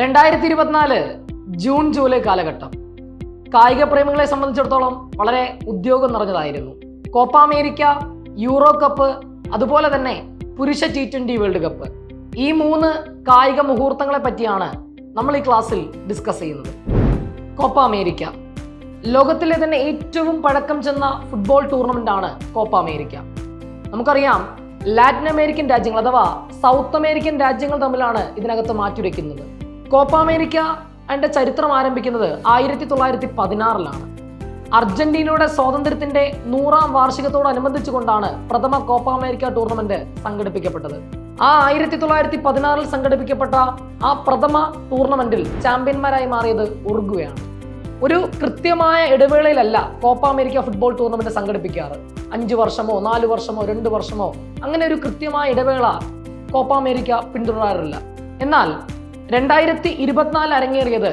2024 June July കാലഘട്ടം കായിക പ്രേമികളെ സംബന്ധിച്ചിടത്തോളം വളരെ ഉദ്യോഗം നിറഞ്ഞതായിരുന്നു. കോപ്പ അമേരിക്ക, യൂറോ കപ്പ്, അതുപോലെ തന്നെ പുരുഷ T20 വേൾഡ് കപ്പ്, ഈ 3 കായിക മുഹൂർത്തങ്ങളെ പറ്റിയാണ് നമ്മൾ ഈ ക്ലാസ്സിൽ ഡിസ്കസ് ചെയ്യുന്നത്. കോപ്പ അമേരിക്ക ലോകത്തിലെ തന്നെ ഏറ്റവും പഴക്കം ചെന്ന ഫുട്ബോൾ ടൂർണമെന്റ് ആണ് കോപ്പ അമേരിക്ക. നമുക്കറിയാം, ലാറ്റിൻ അമേരിക്കൻ രാജ്യങ്ങൾ അഥവാ സൗത്ത് അമേരിക്കൻ രാജ്യങ്ങൾ തമ്മിലാണ് ഇതിനകത്ത് മാറ്റുരയ്ക്കുന്നത്. കോപ്പ അമേരിക്ക അതിന്റെ ചരിത്രം ആരംഭിക്കുന്നത് 1916-ലാണ്. അർജന്റീനയുടെ സ്വാതന്ത്ര്യത്തിന്റെ 100ാം വാർഷികത്തോടനുബന്ധിച്ചുകൊണ്ടാണ് പ്രഥമ കോപ്പ അമേരിക്ക ടൂർണമെന്റ് സംഘടിപ്പിക്കപ്പെട്ടത്. ആ 1916 സംഘടിപ്പിക്കപ്പെട്ട ആ പ്രഥമ ടൂർണമെന്റിൽ ചാമ്പ്യന്മാരായി മാറിയത് ഉറുഗ്വേയാണ്. ഒരു കൃത്യമായ ഇടവേളയിലല്ല കോപ്പ അമേരിക്ക ഫുട്ബോൾ ടൂർണമെന്റ് സംഘടിപ്പിക്കാറ്. 5 വർഷമോ 4 വർഷമോ 2 വർഷമോ അങ്ങനെ ഒരു കൃത്യമായ ഇടവേള കോപ്പ അമേരിക്ക പിന്തുടരാറില്ല. എന്നാൽ 2024 അരങ്ങേറിയത്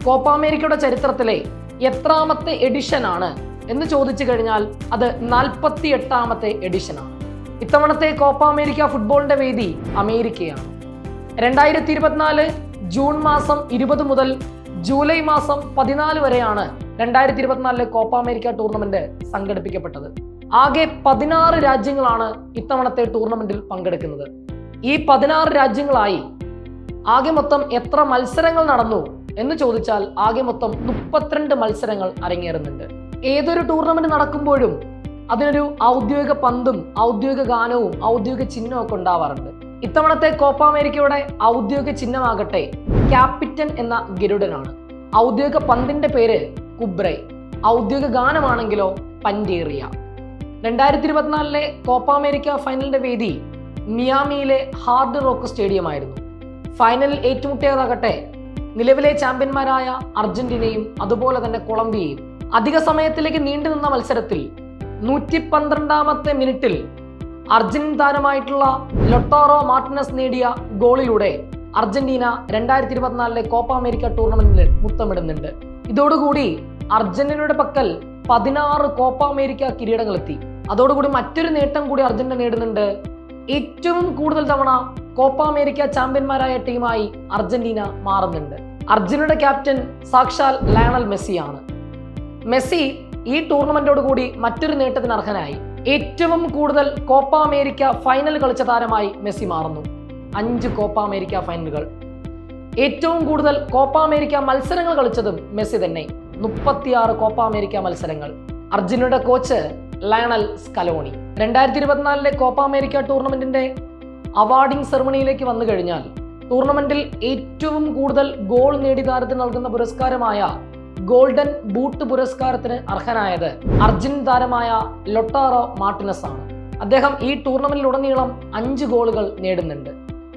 കോപ്പ അമേരിക്കയുടെ ചരിത്രത്തിലെ എത്രാമത്തെ എഡിഷൻ ആണ് എന്ന് ചോദിച്ചു കഴിഞ്ഞാൽ അത് 48ാമത്തെ എഡിഷനാണ്. ഇത്തവണത്തെ കോപ്പ അമേരിക്ക ഫുട്ബോളിന്റെ വേദി അമേരിക്കയാണ്. 2024 ജൂൺ മാസം 20 മുതൽ ജൂലൈ മാസം 14 വരെയാണ് 2024 കോപ്പ അമേരിക്ക ടൂർണമെന്റ് സംഘടിപ്പിക്കപ്പെട്ടത്. ആകെ 16 രാജ്യങ്ങളാണ് ഇത്തവണത്തെ ടൂർണമെന്റിൽ പങ്കെടുക്കുന്നത്. ഈ 16 രാജ്യങ്ങളായി ആകെ മൊത്തം എത്ര മത്സരങ്ങൾ നടന്നു എന്ന് ചോദിച്ചാൽ ആകെ മൊത്തം 32 മത്സരങ്ങൾ അരങ്ങേറുന്നുണ്ട്. ഏതൊരു ടൂർണമെന്റ് നടക്കുമ്പോഴും അതിനൊരു ഔദ്യോഗിക പന്തും ഔദ്യോഗിക ഗാനവും ഔദ്യോഗിക ചിഹ്നവും ഒക്കെ ഉണ്ടാവാറുണ്ട്. ഇത്തവണത്തെ കോപ്പ അമേരിക്കയുടെ ഔദ്യോഗിക ചിഹ്നമാകട്ടെ ക്യാപിറ്റൻ എന്ന ഗരുഡനാണ്. ഔദ്യോഗിക പന്തിന്റെ പേര് കുബ്രൈ, ഔദ്യോഗിക ഗാനമാണെങ്കിലോ പൻഡേറിയ. 2024 കോപ്പ അമേരിക്ക ഫൈനലിന്റെ വേദി മിയാമിയിലെ ഹാർഡ് റോക്ക് സ്റ്റേഡിയം ആയിരുന്നു. ഫൈനലിൽ ഏറ്റുമുട്ടിയതാകട്ടെ നിലവിലെ ചാമ്പ്യന്മാരായ അർജന്റീനയും അതുപോലെ തന്നെ കൊളംബിയയും. അധിക സമയത്തിലേക്ക് നീണ്ടുനിന്ന മത്സരത്തിൽ 112ാമത്തെ മിനിറ്റിൽ അർജന്റീൻ താരമായിട്ടുള്ള ലൊട്ടാറോ മാർട്ടിനസ് നേടിയ ഗോളിലൂടെ അർജന്റീന 2024 കോപ്പ അമേരിക്ക ടൂർണമെന്റിൽ മുത്തമിടുന്നുണ്ട്. ഇതോടുകൂടി അർജന്റീനയുടെ പക്കൽ 16 കോപ്പ അമേരിക്ക കിരീടങ്ങളെത്തി. അതോടുകൂടി മറ്റൊരു നേട്ടം കൂടി അർജന്റീന നേടുന്നുണ്ട്. ഏറ്റവും കൂടുതൽ തവണ കോപ്പ അമേരിക്ക ചാമ്പ്യന്മാരായ ടീമായി അർജന്റീന മാറുന്നുണ്ട്. അർജന്റീനയുടെ ക്യാപ്റ്റൻ സാക്ഷാൽ ലയണൽ മെസ്സിയാണ്. മെസ്സി ഈ ടൂർണമെന്റോട് കൂടി മറ്റൊരു നേട്ടത്തിന് അർഹനായി. ഏറ്റവും കൂടുതൽ കോപ്പ അമേരിക്ക ഫൈനൽ കളിച്ച താരമായി മെസ്സി മാറുന്നു. 5 കോപ്പ അമേരിക്ക ഫൈനലുകൾ. ഏറ്റവും കൂടുതൽ കോപ്പ അമേരിക്ക മത്സരങ്ങൾ കളിച്ചതും മെസ്സി തന്നെ, 36 കോപ്പ അമേരിക്ക മത്സരങ്ങൾ. അർജന്റീനയുടെ coach Lionel Scaloni. 2024 Copa America ടൂർണമെന്റിന്റെ അവാർഡിംഗ് സെറമണിയിലേക്ക് വന്നു കഴിഞ്ഞാൽ ടൂർണമെന്റിൽ ഏറ്റവും കൂടുതൽ ഗോൾ നേടി താരത്തിന് നൽകുന്ന പുരസ്കാരമായ ഗോൾഡൻ ബൂട്ട് പുരസ്കാരത്തിന് അർഹനായത് അർജന്റീൻ താരമായ ലൊട്ടാറോ മാർട്ടിനസ് ആണ്. അദ്ദേഹം ഈ ടൂർണമെന്റിലുടനീളം 5 ഗോളുകൾ നേടുന്നുണ്ട്.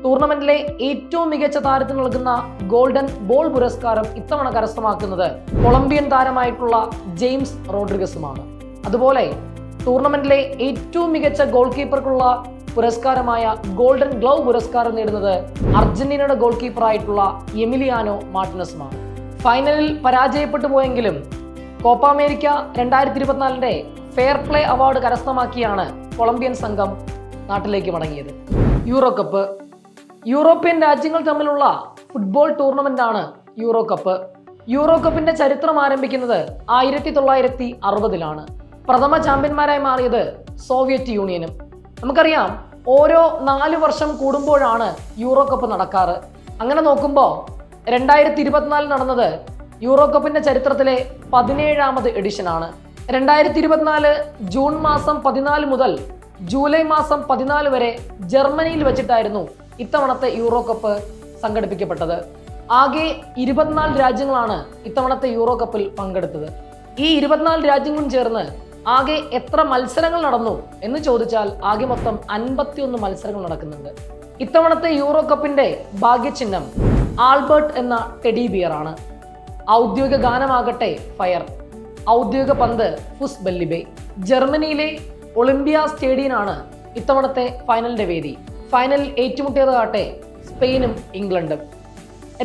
ടൂർണമെന്റിലെ ഏറ്റവും മികച്ച താരത്തിന് നൽകുന്ന ഗോൾഡൻ ബോൾ പുരസ്കാരം ഇത്തവണ കരസ്ഥമാക്കുന്നത് കൊളംബിയൻ താരമായിട്ടുള്ള ജെയിംസ് റോഡ്രിഗസുമാണ്. അതുപോലെ ടൂർണമെന്റിലെ ഏറ്റവും മികച്ച ഗോൾ കീപ്പർക്കുള്ള പുരസ്കാരമായ ഗോൾഡൻ ഗ്ലൗ പുരസ്കാരം നേടുന്നത് അർജന്റീനയുടെ ഗോൾ കീപ്പറായിട്ടുള്ള എമിലിയാനോ മാർട്ടിനസുമാണ്. ഫൈനലിൽ പരാജയപ്പെട്ടു പോയെങ്കിലും Copa America 2024 fair play award കരസ്ഥമാക്കിയാണ് കൊളംബിയൻ സംഘം നാട്ടിലേക്ക് മടങ്ങിയത്. യൂറോ കപ്പ് യൂറോപ്യൻ രാജ്യങ്ങൾ തമ്മിലുള്ള ഫുട്ബോൾ ടൂർണമെന്റ് ആണ് യൂറോ കപ്പ്. യൂറോ കപ്പിന്റെ ചരിത്രം ആരംഭിക്കുന്നത് 1960-ലാണ്. പ്രഥമ ചാമ്പ്യന്മാരായി മാറിയത് സോവിയറ്റ് യൂണിയനും. നമുക്കറിയാം, ഓരോ 4 വർഷം കൂടുമ്പോഴാണ് യൂറോ കപ്പ് നടക്കാറ്. അങ്ങനെ നോക്കുമ്പോൾ 2024 നടന്നത് യൂറോ കപ്പിന്റെ ചരിത്രത്തിലെ 17ാമത് എഡിഷനാണ്. 2024 ജൂൺ മാസം 14 മുതൽ ജൂലൈ മാസം 14 വരെ ജർമ്മനിയിൽ വെച്ചിട്ടായിരുന്നു ഇത്തവണത്തെ യൂറോ കപ്പ് സംഘടിപ്പിക്കപ്പെട്ടത്. ആകെ 24 രാജ്യങ്ങളാണ് ഇത്തവണത്തെ യൂറോ കപ്പിൽ പങ്കെടുത്തത്. ഈ 24 രാജ്യങ്ങളും ചേർന്ന് ആകെ എത്ര മത്സരങ്ങൾ നടന്നു എന്ന് ചോദിച്ചാൽ ആകെ മൊത്തം 51 മത്സരങ്ങൾ നടക്കുന്നുണ്ട്. ഇത്തവണത്തെ യൂറോ കപ്പിന്റെ ഭാഗ്യചിഹ്നം ആൽബർട്ട് എന്ന ടെഡി ബിയർ ആണ്. ഔദ്യോഗിക ഗാനമാകട്ടെ ഫയർ, ഔദ്യോഗിക പന്ത് ഫുസ് ബെല്ലിബെ. ജർമ്മനിയിലെ ഒളിമ്പിയ സ്റ്റേഡിയമാണ് ഇത്തവണത്തെ ഫൈനലിന്റെ വേദി. ഫൈനലിൽ ഏറ്റുമുട്ടിയതാകട്ടെ സ്പെയിനും ഇംഗ്ലണ്ടും.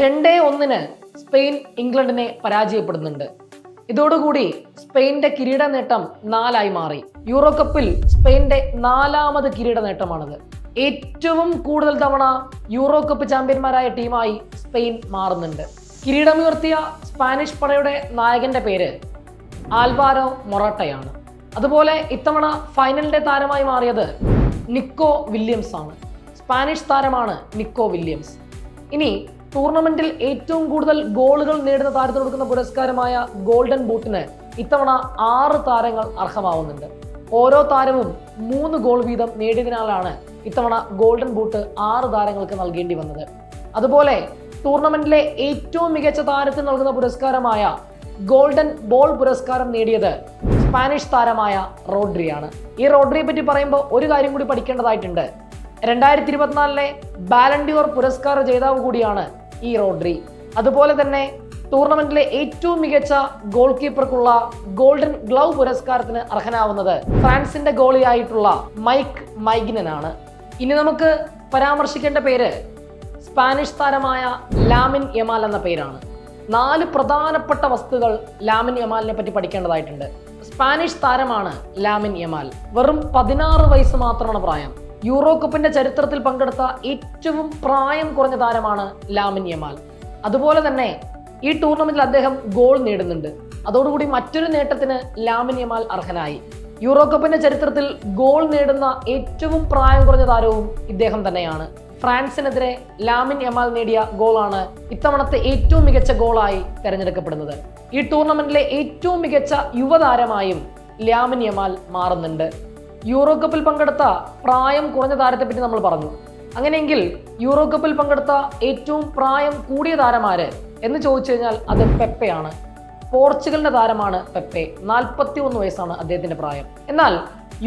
2-1 സ്പെയിൻ ഇംഗ്ലണ്ടിനെ പരാജയപ്പെടുന്നുണ്ട്. ഇതോടുകൂടി സ്പെയിന്റെ കിരീട നേട്ടം 4 ആയി മാറി. യൂറോ കപ്പിൽ സ്പെയിന്റെ 4ാമത് കിരീട നേട്ടമാണത്. ഏറ്റവും കൂടുതൽ തവണ യൂറോ കപ്പ് ചാമ്പ്യന്മാരായ ടീമായി സ്പെയിൻ മാറുന്നുണ്ട്. കിരീടമുയർത്തിയ സ്പാനിഷ് പടയുടെ നായകന്റെ പേര് ആൽവാരോ മൊറാട്ടയാണ്. അതുപോലെ ഇത്തവണ ഫൈനലിന്റെ താരമായി മാറിയത് നിക്കോ വില്യംസ് ആണ്. സ്പാനിഷ് താരമാണ് നിക്കോ വില്യംസ്. ഇനി ടൂർണമെന്റിൽ ഏറ്റവും കൂടുതൽ ഗോളുകൾ നേടുന്ന താരത്തിന് കൊടുക്കുന്ന പുരസ്കാരമായ ഗോൾഡൻ ബൂട്ടിന് ഇത്തവണ 6 താരങ്ങൾ അർഹമാവുന്നുണ്ട്. ഓരോ താരവും 3 ഗോൾ വീതം നേടിയതിനാലാണ് ഇത്തവണ ഗോൾഡൻ ബൂട്ട് 6 താരങ്ങൾക്ക് നൽകേണ്ടി വന്നത്. അതുപോലെ ടൂർണമെന്റിലെ ഏറ്റവും മികച്ച താരത്തിന് നൽകുന്ന പുരസ്കാരമായ ഗോൾഡൻ ബോൾ പുരസ്കാരം നേടിയത് സ്പാനിഷ് താരമായ റോഡ്രിയാണ്. ഈ റോഡ്രിയെ പറ്റി പറയുമ്പോൾ ഒരു കാര്യം കൂടി പഠിക്കേണ്ടതായിട്ടുണ്ട്. 2024 ബാലൻഡിയോർ പുരസ്കാര ജേതാവ് കൂടിയാണ് ഈ റോഡ്രി. അതുപോലെ തന്നെ ടൂർണമെന്റിലെ ഏറ്റവും മികച്ച ഗോൾ കീപ്പർക്കുള്ള ഗോൾഡൻ ഗ്ലൗ പുരസ്കാരത്തിന് അർഹനാവുന്നത് ഫ്രാൻസിന്റെ ഗോളിയായിട്ടുള്ള മൈക്ക് മൈഗ്നനാണ്. ഇനി നമുക്ക് പരാമർശിക്കേണ്ട പേര് സ്പാനിഷ് താരമായ ലാമിൻ യമാൽ എന്ന പേരാണ്. 4 പ്രധാനപ്പെട്ട വസ്തുക്കൾ ലാമിൻ യമാലിനെ പറ്റി പഠിക്കേണ്ടതായിട്ടുണ്ട്. സ്പാനിഷ് താരമാണ് ലാമിൻ യമാൽ. വെറും 16 വയസ്സ് മാത്രമാണ് പ്രായം. യൂറോ കപ്പിന്റെ ചരിത്രത്തിൽ പങ്കെടുത്ത ഏറ്റവും പ്രായം കുറഞ്ഞ താരമാണ് ലാമിൻ യമാൽ. അതുപോലെ തന്നെ ഈ ടൂർണമെന്റിൽ അദ്ദേഹം ഗോൾ നേടുന്നുണ്ട്. അതോടുകൂടി മറ്റൊരു നേട്ടത്തിന് ലാമിൻ യമാൽ അർഹനായി. യൂറോ കപ്പിന്റെ ചരിത്രത്തിൽ ഗോൾ നേടുന്ന ഏറ്റവും പ്രായം കുറഞ്ഞ താരവും ഇദ്ദേഹം തന്നെയാണ്. ഫ്രാൻസിനെതിരെ ലാമിൻ യമാൽ നേടിയ ഗോളാണ് ഇത്തവണത്തെ ഏറ്റവും മികച്ച ഗോളായി തെരഞ്ഞെടുക്കപ്പെടുന്നത്. ഈ ടൂർണമെന്റിലെ ഏറ്റവും മികച്ച യുവതാരമായും ലാമിൻ യമാൽ മാറുന്നുണ്ട്. യൂറോ കപ്പിൽ പങ്കെടുത്ത പ്രായം കുറഞ്ഞ താരത്തെ പറ്റി നമ്മൾ പറഞ്ഞു. അങ്ങനെയെങ്കിൽ യൂറോ കപ്പിൽ പങ്കെടുത്ത ഏറ്റവും പ്രായം കൂടിയ താരമാര് എന്ന് ചോദിച്ചു കഴിഞ്ഞാൽ അത് പെപ്പയാണ്. പോർച്ചുഗലിന്റെ താരമാണ് പെപ്പെ. 41 വയസ്സാണ് അദ്ദേഹത്തിന്റെ പ്രായം. എന്നാൽ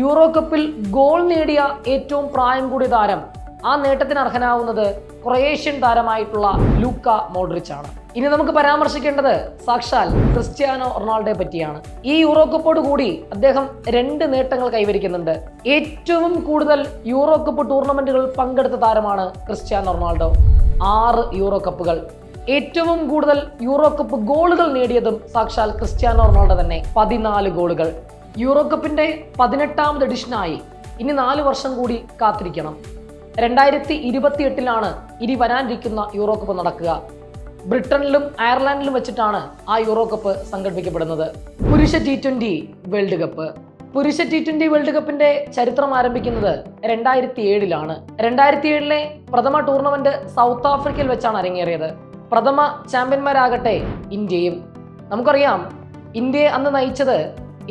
യൂറോ കപ്പിൽ ഗോൾ നേടിയ ഏറ്റവും പ്രായം കൂടിയ താരം, ആ നേട്ടത്തിന് അർഹനാവുന്നത് ക്രൊയേഷ്യൻ താരമായിട്ടുള്ള ലൂക്ക മോഡ്രിച്ച് ആണ്. ഇനി നമുക്ക് പരാമർശിക്കേണ്ടത് സാക്ഷാൽ ക്രിസ്ത്യാനോ റൊണാൾഡോയെ പറ്റിയാണ്. ഈ യൂറോ കപ്പോട് കൂടി അദ്ദേഹം 2 നേട്ടങ്ങൾ കൈവരിക്കുന്നുണ്ട്. ഏറ്റവും കൂടുതൽ യൂറോ കപ്പ് ടൂർണമെന്റുകൾ പങ്കെടുത്ത താരമാണ് ക്രിസ്ത്യാനോ റൊണാൾഡോ, 6 യൂറോ കപ്പുകൾ. ഏറ്റവും കൂടുതൽ യൂറോ കപ്പ് ഗോളുകൾ നേടിയതും സാക്ഷാൽ ക്രിസ്ത്യാനോ റൊണാൾഡോ തന്നെ, 14 ഗോളുകൾ. യൂറോ കപ്പിന്റെ 18ാമത് എഡിഷനായി ഇനി 4 വർഷം കൂടി കാത്തിരിക്കണം. 2028 ഇനി വരാനിരിക്കുന്ന യൂറോ കപ്പ് നടക്കുക. ബ്രിട്ടനിലും അയർലൻഡിലും വെച്ചിട്ടാണ് ആ യൂറോ കപ്പ് സംഘടിപ്പിക്കപ്പെടുന്നത്. പുരുഷ T20 വേൾഡ് കപ്പ്. പുരുഷ T20 വേൾഡ് കപ്പിന്റെ ചരിത്രം ആരംഭിക്കുന്നത് 2007 2007 പ്രഥമ ടൂർണമെന്റ് സൗത്ത് ആഫ്രിക്കയിൽ വെച്ചാണ് അരങ്ങേറിയത്. പ്രഥമ ചാമ്പ്യന്മാരാകട്ടെ ഇന്ത്യയും. നമുക്കറിയാം, ഇന്ത്യയെ അന്ന് നയിച്ചത്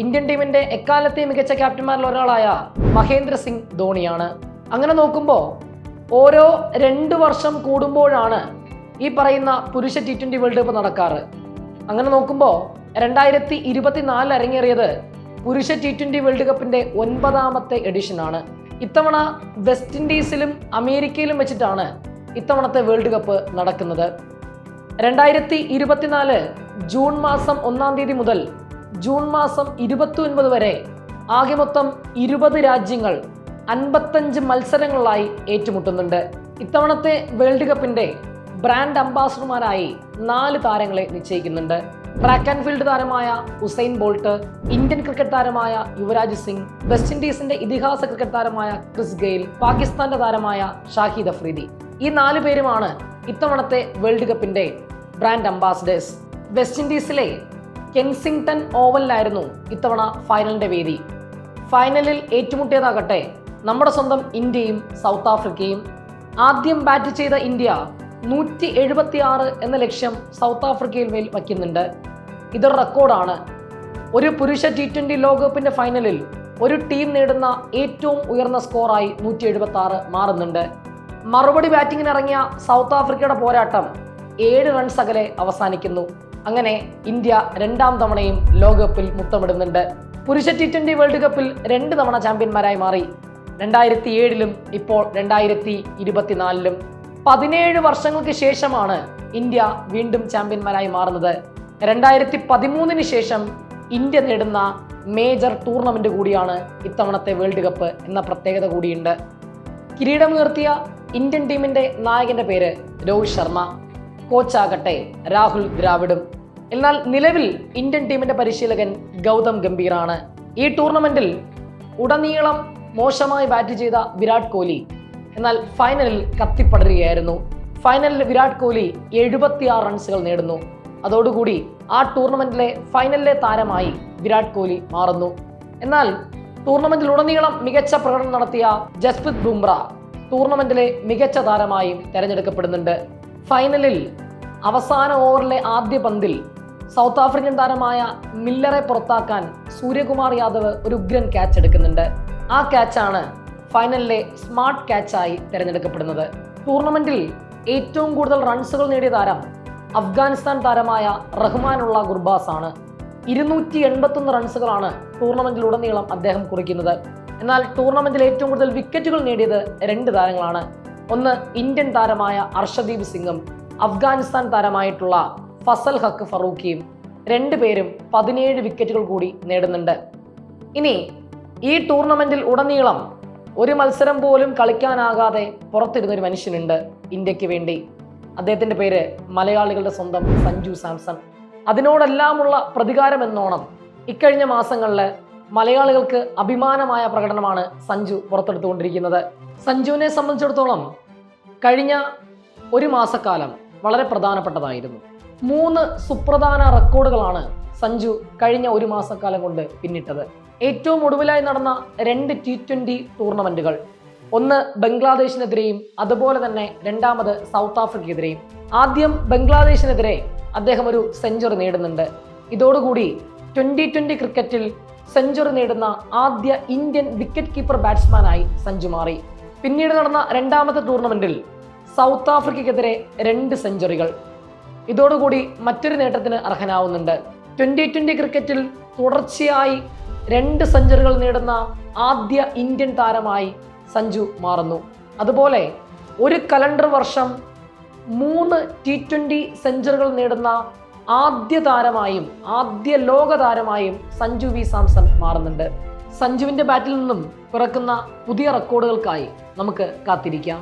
ഇന്ത്യൻ ടീമിന്റെ എക്കാലത്തെ മികച്ച ക്യാപ്റ്റന്മാരിൽ ഒരാളായ മഹേന്ദ്ര സിംഗ് ധോണിയാണ്. അങ്ങനെ നോക്കുമ്പോൾ ഓരോ 2 വർഷം കൂടുമ്പോഴാണ് ഈ പറയുന്ന പുരുഷ T20 വേൾഡ് കപ്പ് നടക്കാറ്. അങ്ങനെ നോക്കുമ്പോൾ 2024 അരങ്ങേറിയത് പുരുഷ T20 വേൾഡ് കപ്പിന്റെ 9ാമത്തെ എഡിഷനാണ്. ഇത്തവണ വെസ്റ്റ് ഇൻഡീസിലും അമേരിക്കയിലും വെച്ചിട്ടാണ് ഇത്തവണത്തെ വേൾഡ് കപ്പ് നടക്കുന്നത്. 2024 ജൂൺ മാസം 1-ാം തീയതി മുതൽ ജൂൺ മാസം 29 വരെ ആകെ മൊത്തം 20 രാജ്യങ്ങൾ 55 മത്സരങ്ങളായി ഏറ്റുമുട്ടുന്നുണ്ട്. ഇത്തവണത്തെ വേൾഡ് കപ്പിന്റെ ബ്രാൻഡ് അംബാസഡർമാരായി 4 താരങ്ങളെ നിശ്ചയിക്കുന്നുണ്ട്. ട്രാക്ക് ആൻഡ് ഫീൽഡ് താരമായ ഉസൈൻ ബോൾട്ട്, ഇന്ത്യൻ ക്രിക്കറ്റ് താരമായ യുവരാജ് സിംഗ്, വെസ്റ്റ് ഇൻഡീസിന്റെ ഇതിഹാസ ക്രിക്കറ്റ് താരമായ ക്രിസ് ഗെയിൽ, പാകിസ്ഥാന്റെ താരമായ ഷാഹിദ് അഫ്രീദി. ഈ 4 പേരുമാണ് ഇത്തവണത്തെ വേൾഡ് കപ്പിന്റെ ബ്രാൻഡ് അംബാസഡേഴ്സ്. വെസ്റ്റ് ഇൻഡീസിലെ കെൻസിംഗ്ടൺ ഓവലിലായിരുന്നു ഇത്തവണ ഫൈനലിന്റെ വേദി. ഫൈനലിൽ ഏറ്റുമുട്ടിയതാകട്ടെ നമ്മുടെ സ്വന്തം ഇന്ത്യയും സൗത്ത് ആഫ്രിക്കയും. ആദ്യം ബാറ്റ് ചെയ്ത ഇന്ത്യ 176 എന്ന ലക്ഷ്യം സൗത്ത് ആഫ്രിക്കയിൽ മേൽ വയ്ക്കുന്നുണ്ട്. ഇതൊരു റെക്കോർഡാണ്. ഒരു പുരുഷ T20 ലോകകപ്പിന്റെ ഫൈനലിൽ ഒരു ടീം നേടുന്ന ഏറ്റവും ഉയർന്ന സ്കോറായി 176 മാറുന്നുണ്ട്. മറുപടി ബാറ്റിങ്ങിന് ഇറങ്ങിയ സൗത്ത് ആഫ്രിക്കയുടെ പോരാട്ടം 7 റൺസ് അകലെ അവസാനിക്കുന്നു. അങ്ങനെ ഇന്ത്യ 2ാം തവണയും ലോകകപ്പിൽ മുത്തമിടുന്നുണ്ട്. പുരുഷ T20 വേൾഡ് കപ്പിൽ 2 തവണ ചാമ്പ്യന്മാരായി മാറി. 2007 ഇപ്പോൾ 2024. 17 വർഷങ്ങൾക്ക് ശേഷമാണ് ഇന്ത്യ വീണ്ടും ചാമ്പ്യന്മാരായി മാറുന്നത്. 2013 ശേഷം ഇന്ത്യ നേടുന്ന മേജർ ടൂർണമെന്റ് കൂടിയാണ് ഇത്തവണത്തെ വേൾഡ് കപ്പ് എന്ന പ്രത്യേകത കൂടിയുണ്ട്. കിരീടമുയർത്തിയ ഇന്ത്യൻ ടീമിന്റെ നായകന്റെ പേര് രോഹിത് ശർമ്മ, കോച്ചാകട്ടെ രാഹുൽ ദ്രാവിഡും. എന്നാൽ നിലവിൽ ഇന്ത്യൻ ടീമിന്റെ പരിശീലകൻ ഗൗതം ഗംഭീറാണ്. ഈ ടൂർണമെന്റിൽ ഉടനീളം മോശമായി ബാറ്റ് ചെയ്ത വിരാട് കോഹ്ലി എന്നാൽ ഫൈനലിൽ കത്തിപ്പടരുകയായിരുന്നു. ഫൈനലിൽ വിരാട് കോഹ്ലി 76 റൺസുകൾ നേടുന്നു. അതോടുകൂടി ആ ടൂർണമെന്റിലെ ഫൈനലിലെ താരമായി വിരാട് കോഹ്ലി മാറുന്നു. എന്നാൽ ടൂർണമെന്റിലുടനീളം മികച്ച പ്രകടനം നടത്തിയ ജസ്പ്രീത് ബുംറ ടൂർണമെന്റിലെ മികച്ച താരമായും തെരഞ്ഞെടുക്കപ്പെടുന്നുണ്ട്. ഫൈനലിൽ അവസാന ഓവറിലെ ആദ്യ പന്തിൽ സൗത്ത് ആഫ്രിക്കൻ താരമായ മില്ലറെ പുറത്താക്കാൻ സൂര്യകുമാർ യാദവ് ഒരു ഉഗ്രൻ ക്യാച്ച് എടുക്കുന്നുണ്ട്. ആ ക്യാച്ചാണ് ഫൈനലിലെ സ്മാർട്ട് ക്യാച്ചായി തിരഞ്ഞെടുക്കപ്പെടുന്നത്. ടൂർണമെന്റിൽ ഏറ്റവും കൂടുതൽ റൺസുകൾ നേടിയ താരം അഫ്ഗാനിസ്ഥാൻ താരമായ റഹ്മാനുള്ള ഗുർബാസ് ആണ്. 281 റൺസുകളാണ് ടൂർണമെന്റിലുടനീളം അദ്ദേഹം കുറിക്കുന്നത്. എന്നാൽ ടൂർണമെന്റിൽ ഏറ്റവും കൂടുതൽ വിക്കറ്റുകൾ നേടിയത് 2 താരങ്ങളാണ്. ഒന്ന് ഇന്ത്യൻ താരമായ അർഷദീപ് സിംഗും അഫ്ഗാനിസ്ഥാൻ താരമായിട്ടുള്ള ഫസൽ ഹക്ക് ഫറൂഖിയും. 2 പേരും 17 വിക്കറ്റുകൾ കൂടി നേടുന്നുണ്ട്. ഇനി ഈ ടൂർണമെന്റിൽ ഉടനീളം ഒരു മത്സരം പോലും കളിക്കാനാകാതെ പുറത്തിരുന്നൊരു മനുഷ്യനുണ്ട് ഇന്ത്യക്ക് വേണ്ടി. അദ്ദേഹത്തിന്റെ പേര് മലയാളികളുടെ സ്വന്തം സഞ്ജു സാംസൺ. അതിനോടെല്ലാമുള്ള പ്രതികാരം എന്നോണം ഇക്കഴിഞ്ഞ മാസങ്ങളിൽ മലയാളികൾക്ക് അഭിമാനമായ പ്രകടനമാണ് സഞ്ജു പുറത്തെടുത്തുകൊണ്ടിരിക്കുന്നത്. സഞ്ജുവിനെ സംബന്ധിച്ചിടത്തോളം കഴിഞ്ഞ ഒരു മാസക്കാലം വളരെ പ്രധാനപ്പെട്ടതായിരുന്നു. 3 സുപ്രധാന റെക്കോർഡുകളാണ് സഞ്ജു കഴിഞ്ഞ ഒരു മാസക്കാലം കൊണ്ട് പിന്നിട്ടത്. ഏറ്റവും ഒടുവിലായി നടന്ന 2 T20 ടൂർണമെന്റുകൾ, ഒന്ന് ബംഗ്ലാദേശിനെതിരെയും അതുപോലെ തന്നെ രണ്ടാമത് സൗത്ത് ആഫ്രിക്കയ്ക്കെതിരെയും. ആദ്യം ബംഗ്ലാദേശിനെതിരെ അദ്ദേഹം ഒരു സെഞ്ചുറി നേടുന്നുണ്ട്. ഇതോടുകൂടി 2020 ക്രിക്കറ്റിൽ സെഞ്ചുറി നേടുന്ന ആദ്യ ഇന്ത്യൻ വിക്കറ്റ് കീപ്പർ ബാറ്റ്സ്മാനായി സഞ്ജു മാറി. പിന്നീട് നടന്ന രണ്ടാമത്തെ ടൂർണമെന്റിൽ സൗത്ത് ആഫ്രിക്കയ്ക്കെതിരെ 2 സെഞ്ചുറികൾ. ഇതോടുകൂടി മറ്റൊരു നേട്ടത്തിന് അർഹനാവുന്നുണ്ട്. 2020 ക്രിക്കറ്റിൽ തുടർച്ചയായി 2 സെഞ്ചുറികൾ നേടുന്ന ആദ്യ ഇന്ത്യൻ താരമായി സഞ്ജു മാറുന്നു. അതുപോലെ ഒരു കലണ്ടർ വർഷം 3 T20 സെഞ്ചുറികൾ നേടുന്ന ആദ്യ താരമായും ആദ്യ ലോക താരമായും സഞ്ജു വി സാംസൺ മാറുന്നുണ്ട്. സഞ്ജുവിന്റെ ബാറ്റിൽ നിന്നും പിറക്കുന്ന പുതിയ റെക്കോർഡുകൾക്കായി നമുക്ക് കാത്തിരിക്കാം.